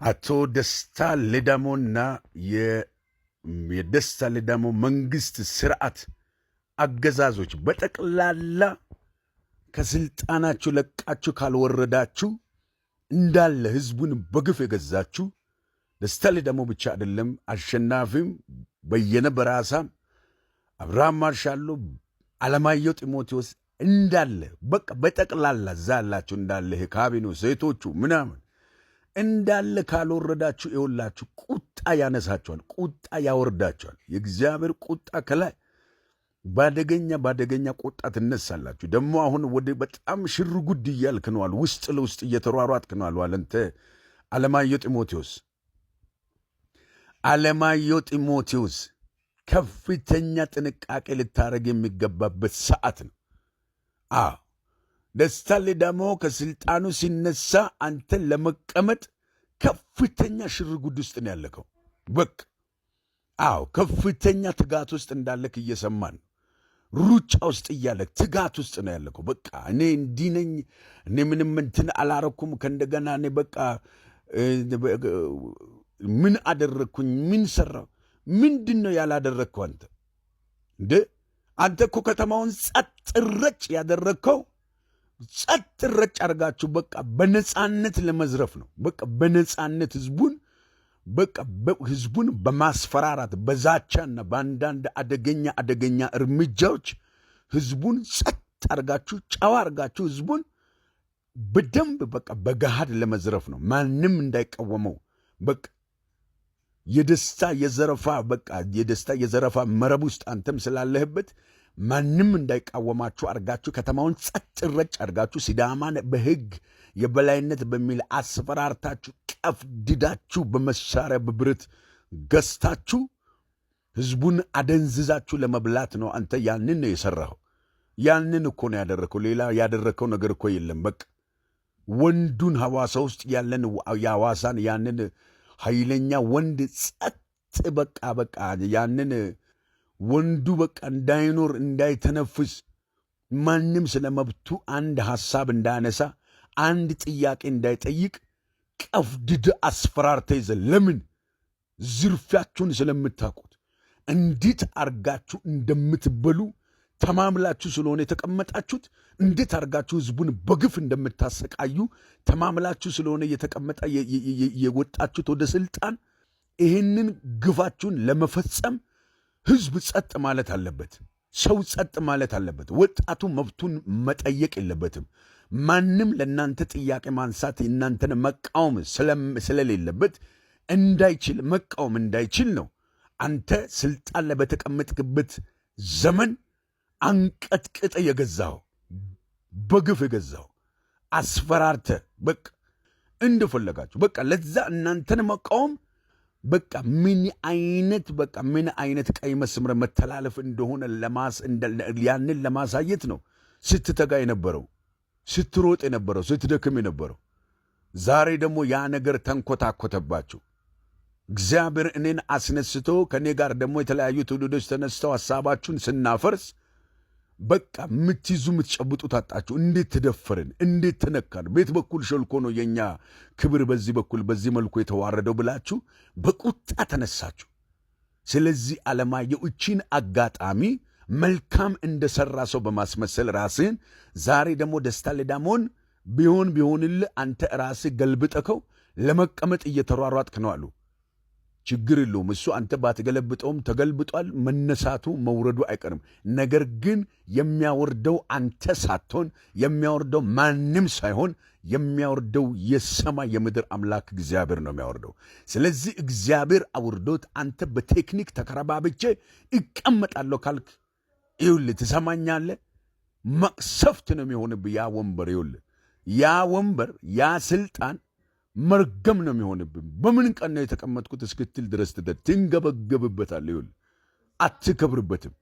አቶ ደስታ ሌዳሞና የደስታ ሌዳሞ መንግስት ስርዓት አገዛዞች በጠቅላላ ከስልጣናችሁ ለቃችሁ ካልወረዳችሁ እንዳለ ህዝቡን በግፍ የገዛችሁ ደስታ ሌዳሞ ብቻ አይደለም፣ አሸናፊም በየነ በራሳም አብርሃም ማርሻሎ አለማየሁ ጢሞቴዎስ እንዳለ በቃ በጠቅላላ እዛ ያላችሁ እንዳለ ካቢኔው ሴቶቹ ምናምን እንዳለ ካልወረዳችሁ ይኸውላችሁ ቁጣ ያነሳችኋል፣ ቁጣ ያወርዳችኋል። የእግዚአብሔር ቁጣ ከላይ ባደገኛ ቁጣ ትነሳላችሁ። ደግሞ አሁን ወደ በጣም ሽር ጉድ እያልክ ነዋል፣ ውስጥ ለውስጥ እየተሯሯጥክ ነዋል። አንተ አለማየሁ ጢሞቴዎስ ከፍተኛ ጥንቃቄ ልታረግ የሚገባበት ሰዓት ነው። ደስታ ሌዳሞ ከስልጣኑ ሲነሳ አንተን ለመቀመጥ ከፍተኛ ሽርጉድ ውስጥ ነው ያለከው። በቃ ከፍተኛ ትጋት ውስጥ እንዳለክ እየሰማን ነው። ሩጫ ውስጥ እያለክ ትጋት ውስጥ ነው ያለከው። በቃ እኔ እንዲህ ነኝ፣ እኔ ምንም እንትን አላረኩም፣ ከእንደገና እኔ በቃ ምን አደረግኩኝ? ምን ሰራው? ምንድን ነው ያላደረግከው? አንተ እኮ ከተማውን ጸጥ ረጭ ያደረግከው ጸጥ ረጭ አድርጋችሁ በቃ በነጻነት ለመዝረፍ ነው። በቃ በነጻነት ህዝቡን በማስፈራራት በዛቻና በአንዳንድ አደገኛ እርምጃዎች ህዝቡን ጸጥ አድርጋችሁ ጨዋ አድርጋችሁ ህዝቡን በደንብ በቃ በገሃድ ለመዝረፍ ነው። ማንም እንዳይቃወመው በቃ የደስታ የዘረፋ መረብ ውስጥ አንተም ስላለህበት ማንም እንዳይቃወማችሁ አርጋችሁ ከተማውን ጸጥ ረጭ አርጋችሁ ሲዳማን በህግ የበላይነት በሚል አስፈራርታችሁ ቀፍድዳችሁ በመሳሪያ በብረት ገዝታችሁ ህዝቡን አደንዝዛችሁ ለመብላት ነው። አንተ ያንን ነው የሰራኸው። ያንን እኮ ነው ያደረከው። ሌላ ያደረከው ነገር እኮ የለም። በቃ ወንዱን ሐዋሳ ውስጥ ያለን የሐዋሳን ያንን ኃይለኛ ወንድ ጸጥ በቃ ያንን ወንዱ በቃ እንዳይኖር እንዳይተነፍስ ማንም ስለ መብቱ አንድ ሐሳብ እንዳያነሳ አንድ ጥያቄ እንዳይጠይቅ ቀፍድድ አስፈራርተ ይዘ ለምን ዝርፊያችሁን ስለምታውቁት እንዴት አርጋችሁ እንደምትበሉ ተማምላችሁ ስለሆነ የተቀመጣችሁት እንዴት አርጋችሁ ህዝቡን በግፍ እንደምታሰቃዩ ተማምላችሁ ስለሆነ የወጣችሁት ወደ ስልጣን ይህንን ግፋችሁን ለመፈጸም ህዝብ ጸጥ ማለት አለበት። ሰው ጸጥ ማለት አለበት። ወጣቱ መብቱን መጠየቅ የለበትም። ማንም ለእናንተ ጥያቄ ማንሳት እናንተን መቃወም ስለሌለበት መቃወም እንዳይችል ነው። አንተ ስልጣን ላይ በተቀመጥክበት ዘመን አንቀጥቅጠ የገዛው በግፍ የገዛው አስፈራርተ በቃ እንደፈለጋችሁ በቃ ለዛ እናንተን መቃወም በቃ ምን አይነት ቀይ መስመር መተላለፍ እንደሆነ ያንን ለማሳየት ነው ስትተጋ የነበረው፣ ስትሮጥ የነበረው፣ ስትደክም የነበረው። ዛሬ ደግሞ ያ ነገር ተንኮታኮተባችሁ። እግዚአብሔር እኔን አስነስቶ ከኔ ጋር ደግሞ የተለያዩ ትውልዶች ተነስተው ሐሳባችሁን ስናፈርስ በቃ ምትይዙ ምትጨብጡ ታጣችሁ። እንዴት ተደፈርን? እንዴት ተነካን? ቤት በኩል ሸልኮ ነው የኛ ክብር በዚህ በኩል በዚህ መልኩ የተዋረደው ብላችሁ በቁጣ ተነሳችሁ። ስለዚህ አለማየሁ እቺን አጋጣሚ መልካም እንደሰራ ሰው በማስመሰል ራስህን ዛሬ ደግሞ ደስታ ሌዳሞን ቢሆንልህ አንተ ራስህ ገልብጠከው ለመቀመጥ እየተሯሯጥክ ነው አሉ። ችግር የለውም እሱ አንተ ባትገለብጠውም ተገልብጧል። መነሳቱ መውረዱ አይቀርም። ነገር ግን የሚያወርደው አንተ ሳትሆን የሚያወርደው ማንም ሳይሆን የሚያወርደው የሰማይ የምድር አምላክ እግዚአብሔር ነው የሚያወርደው። ስለዚህ እግዚአብሔር አውርዶት አንተ በቴክኒክ ተከረባብቼ እቀመጣለሁ ካልክ ይኸውልህ ትሰማኛለህ፣ መቅሰፍት ነው የሚሆንብህ ያ ወንበር። ይኸውልህ ያ ወንበር ያ ስልጣን መርገም ነው የሚሆንብን። በምን ቀን ነው የተቀመጥኩት እስክትል ድረስ ትንገበገብበታለህ። ይኸውልህ አትከብርበትም።